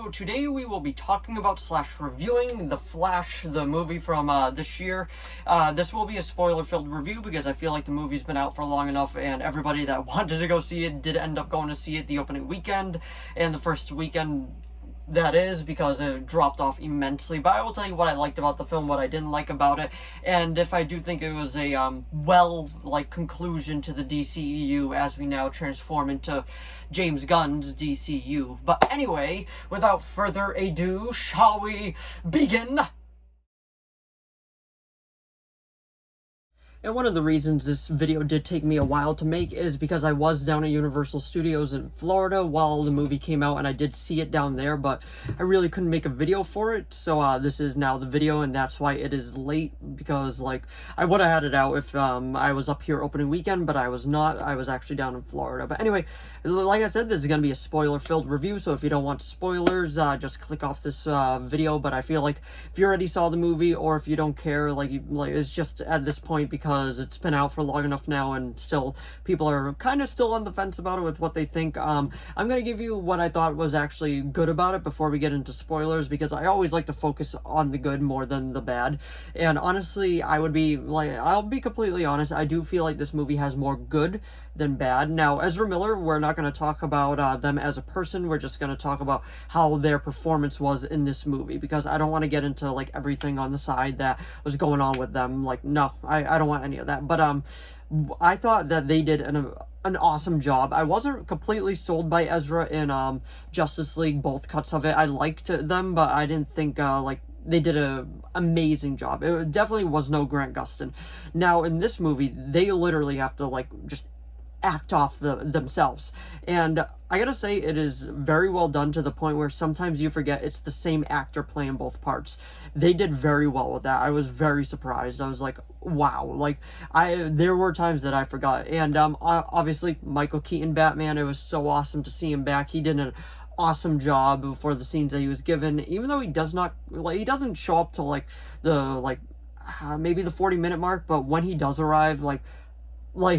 So today we will be talking about / reviewing The Flash, the movie from this year. This will be a spoiler-filled review because I feel like the movie's been out for long enough and everybody that wanted to go see it did end up going to see it the opening weekend and the first weekend that is, because it dropped off immensely. But I will tell you what I liked about the film, what I didn't like about it, and if I do think it was a conclusion to the DCEU as we now transform into James Gunn's DCU. But anyway, without further ado, shall we begin? And one of the reasons this video did take me a while to make is because I was down at Universal Studios in Florida while the movie came out, and I did see it down there, but I really couldn't make a video for it, so this is now the video, and that's why it is late, because, I would have had it out if I was up here opening weekend, but I was not. I was actually down in Florida. But anyway, like I said, this is going to be a spoiler-filled review, so if you don't want spoilers, just click off this video. But I feel like if you already saw the movie, or if you don't care, it's just at this point, because it's been out for long enough now and still people are kind of still on the fence about it with what they think. I'm going to give you what I thought was actually good about it before we get into spoilers, because I always like to focus on the good more than the bad. And honestly, I'll be completely honest, I do feel like this movie has more good than bad. Now, Ezra Miller, we're not going to talk about them as a person, we're just going to talk about how their performance was in this movie, because I don't want to get into everything on the side that was going on with them. No, I don't want any of that. But I thought that they did an awesome job. I wasn't completely sold by Ezra in Justice League, both cuts of it. I liked them, but I didn't think they did an amazing job. It definitely was no Grant Gustin. Now, in this movie, they literally have to just act off themselves, and I gotta say, it is very well done, to the point where sometimes you forget it's the same actor playing both parts. They did very well with that. I was very surprised. I was like, wow. There were times that I forgot. And obviously Michael Keaton Batman, it was so awesome to see him back. He did an awesome job for the scenes that he was given, even though he doesn't show up till maybe the 40-minute mark, but when he does arrive,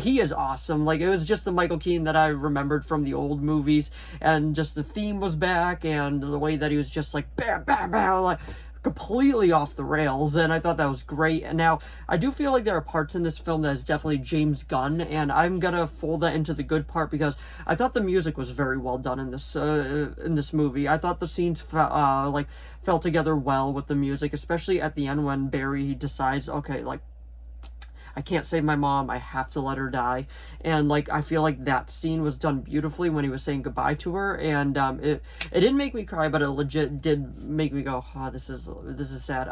he is awesome. It was just the Michael Keaton that I remembered from the old movies, and just the theme was back, and the way that he was just bam, bam, bam, completely off the rails, and I thought that was great. And now, I do feel like there are parts in this film that is definitely James Gunn, and I'm gonna fold that into the good part, because I thought the music was very well done in this movie. I thought the scenes fell together well with the music, especially at the end when Barry decides, okay, I can't save my mom, I have to let her die. And I feel like that scene was done beautifully when he was saying goodbye to her, and it didn't make me cry, but it legit did make me go, oh, this is sad.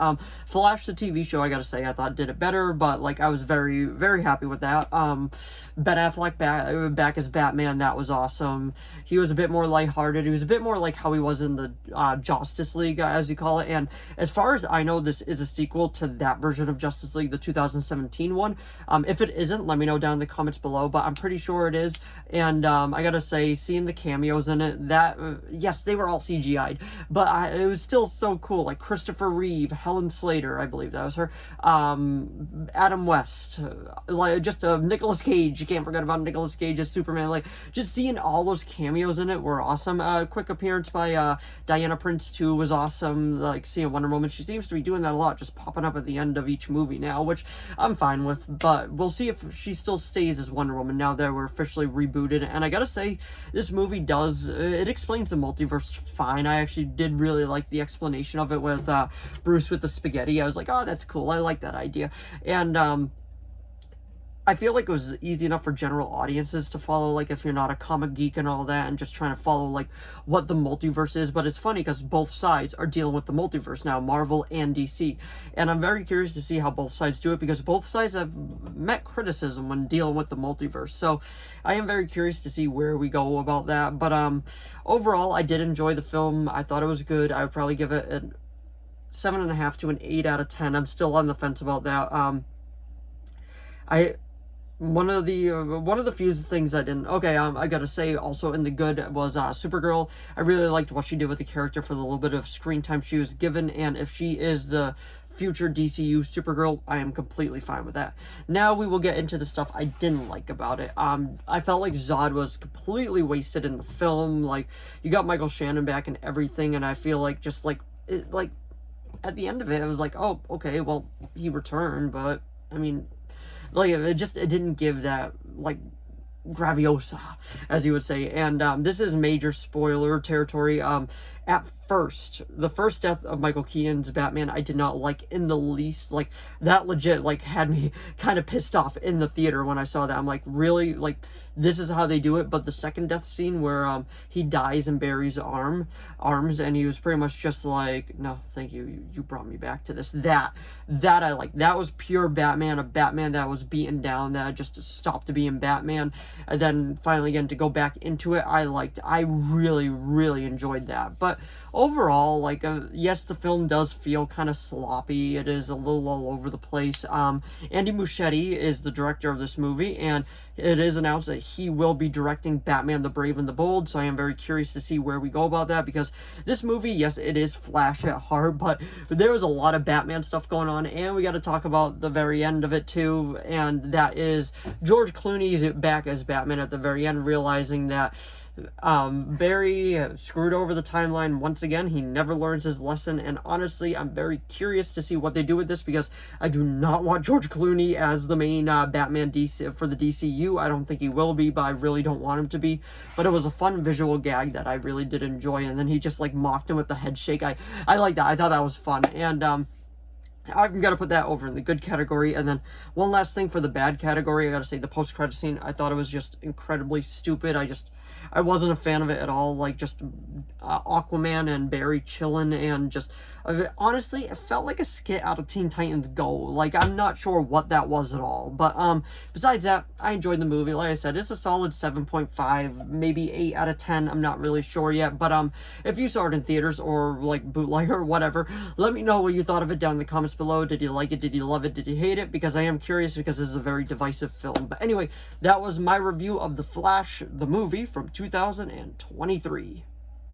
Flash, the TV show, I gotta say, I thought did it better, but I was very, very happy with that. Ben Affleck back as Batman, that was awesome. He was a bit more lighthearted. He was a bit more like how he was in the Justice League, as you call it. And as far as I know, this is a sequel to that version of Justice League, the 2017 one. If it isn't, let me know down in the comments below, but I'm pretty sure it is. And I gotta say, seeing the cameos in it, that yes, they were all CGI'd, but it was still so cool. Christopher Reeve, Helen Slater, I believe that was her, Adam West, just Nicolas Cage. You can't forget about Nicolas Cage as Superman. Just seeing all those cameos in it were awesome. Quick appearance by Diana Prince too was awesome. Seeing Wonder Woman, she seems to be doing that a lot, just popping up at the end of each movie now, which I'm fine with. But we'll see if she still stays as Wonder Woman now that we're officially rebooted. And I gotta say, this movie it explains the multiverse fine. I actually did really like the explanation of it with Bruce with the spaghetti. I was like, oh, that's cool. I like that idea. And I feel like it was easy enough for general audiences to follow, if you're not a comic geek and all that, and just trying to follow, what the multiverse is. But it's funny, because both sides are dealing with the multiverse now, Marvel and DC. And I'm very curious to see how both sides do it, because both sides have met criticism when dealing with the multiverse. So I am very curious to see where we go about that. But overall, I did enjoy the film. I thought it was good. I would probably give it a 7.5 to an 8 out of 10. I'm still on the fence about that. one of the few things I didn't. Okay, I gotta say also in the good was Supergirl. I really liked what she did with the character for the little bit of screen time she was given, and if she is the future DCU Supergirl, I am completely fine with that. Now we will get into the stuff I didn't like about it. I felt like Zod was completely wasted in the film. Like, you got Michael Shannon back and everything, and I feel like just like it, like at the end of it, I was like, oh, okay, well, he returned, but I mean, like, it didn't give that, like, graviosa, as you would say. And this is major spoiler territory. At first, the first death of Michael Keaton's Batman, I did not like in the least. Like, that legit, like, had me kind of pissed off in the theater when I saw that. I'm like, really? Like, this is how they do it? But the second death scene where he dies in Barry's arms, and he was pretty much just like, no, thank you, you brought me back to this. That I like. That was pure Batman, a Batman that was beaten down, that just stopped being Batman, and then finally again to go back into it, I liked. I really, really enjoyed that. But overall, like, yes, the film does feel kind of sloppy. It is a little all over the place. Andy Muschietti is the director of this movie, and it is announced that he will be directing Batman the Brave and the Bold, so I am very curious to see where we go about that, because this movie, yes, it is Flash at heart, but there was a lot of Batman stuff going on, and we got to talk about the very end of it too, and that is George Clooney's back as Batman at the very end, realizing that Barry screwed over the timeline once again. He never learns his lesson, and honestly, I'm very curious to see what they do with this, because I do not want George Clooney as the main Batman for the DCU. I don't think he will be, but I really don't want him to be. But it was a fun visual gag that I really did enjoy, and then he just like mocked him with the head shake. I like that. I thought that was fun, and I'm gonna put that over in the good category. And then one last thing for the bad category, I gotta say the post-credit scene, I thought it was just incredibly stupid. I wasn't a fan of it at all. Like, just Aquaman and Barry chilling, and just honestly, it felt like a skit out of Teen Titans Go. Like, I'm not sure what that was at all. But besides that, I enjoyed the movie. Like I said, it's a solid 7.5, maybe 8 out of 10. I'm not really sure yet. But if you saw it in theaters or like bootleg or whatever, let me know what you thought of it down in the comments below. Did you like it? Did you love it? Did you hate it? Because I am curious, because this is a very divisive film. But anyway, that was my review of The Flash, the movie from 2023.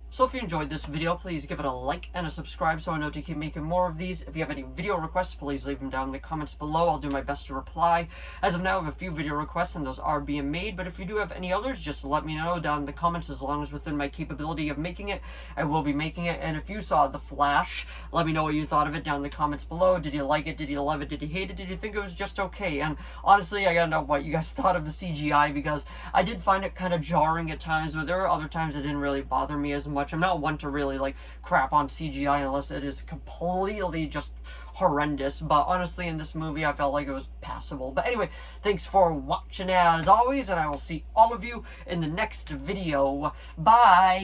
So if you enjoyed this video, please give it a like and a subscribe so I know to keep making more of these. If you have any video requests, please leave them down in the comments below. I'll do my best to reply. As of now, I have a few video requests, and those are being made. But if you do have any others, just let me know down in the comments. As long as within my capability of making it, I will be making it. And if you saw The Flash, let me know what you thought of it down in the comments below. Did you like it? Did you love it? Did you hate it? Did you think it was just okay? And honestly, I gotta know what you guys thought of the CGI, because I did find it kind of jarring at times, but there were other times it didn't really bother me as much. I'm not one to really like crap on CGI unless it is completely just horrendous, but honestly in this movie I felt like it was passable. But anyway, thanks for watching as always, and I will see all of you in the next video. Bye.